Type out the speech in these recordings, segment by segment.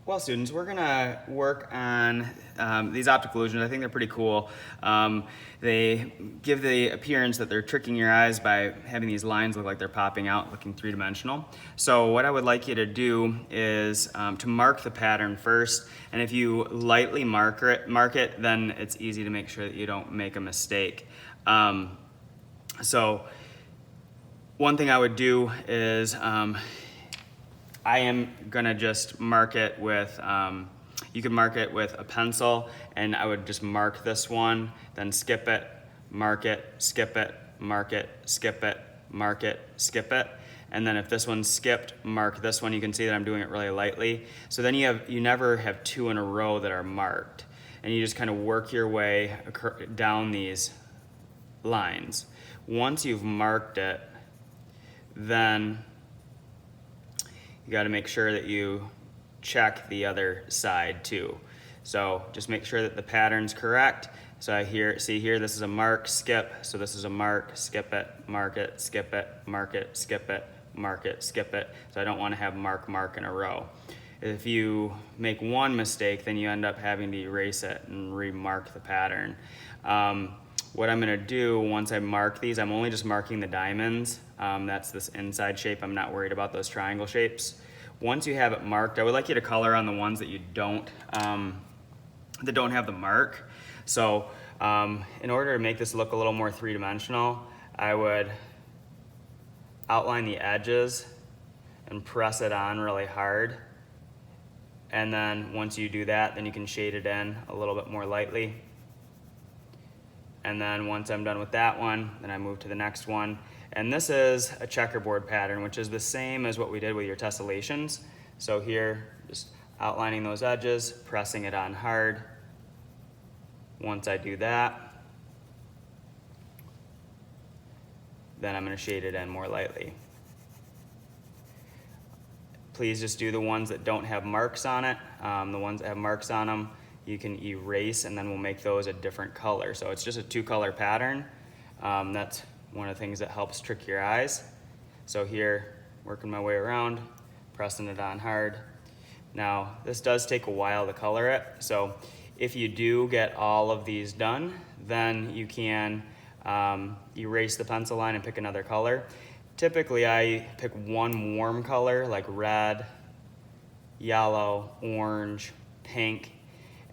Well, students, we're gonna work on these optical illusions. I think they're pretty cool. They give the appearance that they're tricking your eyes by having these lines look like they're popping out, looking three-dimensional. So what I would like you to do is to mark the pattern first, and if you lightly mark it, then it's easy to make sure that you don't make a mistake. So one thing I would do is I am gonna just mark it with, you can mark it with a pencil, and I would just mark this one, then skip it, mark it, skip it, mark it, skip it, mark it, skip it. And then if this one's skipped, mark this one. You can see that I'm doing it really lightly. So then you never have two in a row that are marked. And you just kind of work your way down these lines. Once you've marked it, then you got to make sure that you check the other side too. So just make sure that the pattern's correct. So see here, this is a mark, skip. So this is a mark, skip it, mark it, skip it, mark it, skip it, mark it, skip it. So I don't want to have mark, mark in a row. If you make one mistake, then you end up having to erase it and remark the pattern. What I'm gonna do once I mark these, I'm only just marking the diamonds. That's this inside shape. I'm not worried about those triangle shapes. Once you have it marked, I would like you to color on the ones that you don't, that don't have the mark. So in order to make this look a little more three-dimensional, I would outline the edges and press it on really hard. And then once you do that, then you can shade it in a little bit more lightly. And then once I'm done with that one, then I move to the next one. And this is a checkerboard pattern, which is the same as what we did with your tessellations. So here, just outlining those edges, pressing it on hard. Once I do that, then I'm gonna shade it in more lightly. Please just do the ones that don't have marks on it. The ones that have marks on them, you can erase, and then we'll make those a different color. So it's just a two-color pattern. That's one of the things that helps trick your eyes. So here, working my way around, pressing it on hard. Now, this does take a while to color it. So if you do get all of these done, then you can erase the pencil line and pick another color. Typically, I pick one warm color, like red, yellow, orange, pink,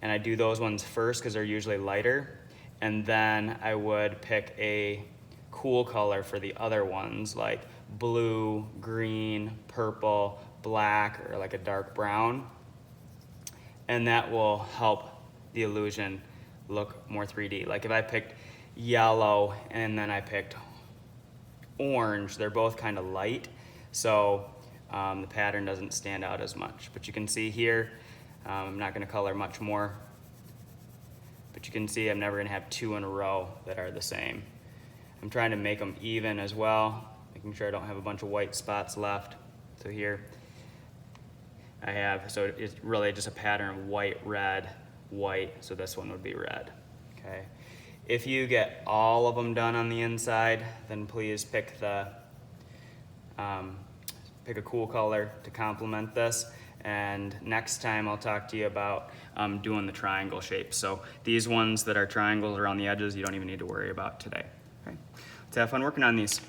and I do those ones first because they're usually lighter. And then I would pick a cool color for the other ones, like blue, green, purple, black, or like a dark brown. And that will help the illusion look more 3D. Like if I picked yellow and then I picked orange, they're both kind of light, so the pattern doesn't stand out as much. But you can see here, I'm not going to color much more, but you can see I'm never going to have two in a row that are the same. I'm trying to make them even as well, making sure I don't have a bunch of white spots left. So here I have, so it's really just a pattern of white, red, white, so this one would be red. Okay. If you get all of them done on the inside, then please pick pick a cool color to complement this. And next time I'll talk to you about doing the triangle shape. So these ones that are triangles around the edges, you don't even need to worry about today. Okay. Let's have fun working on these.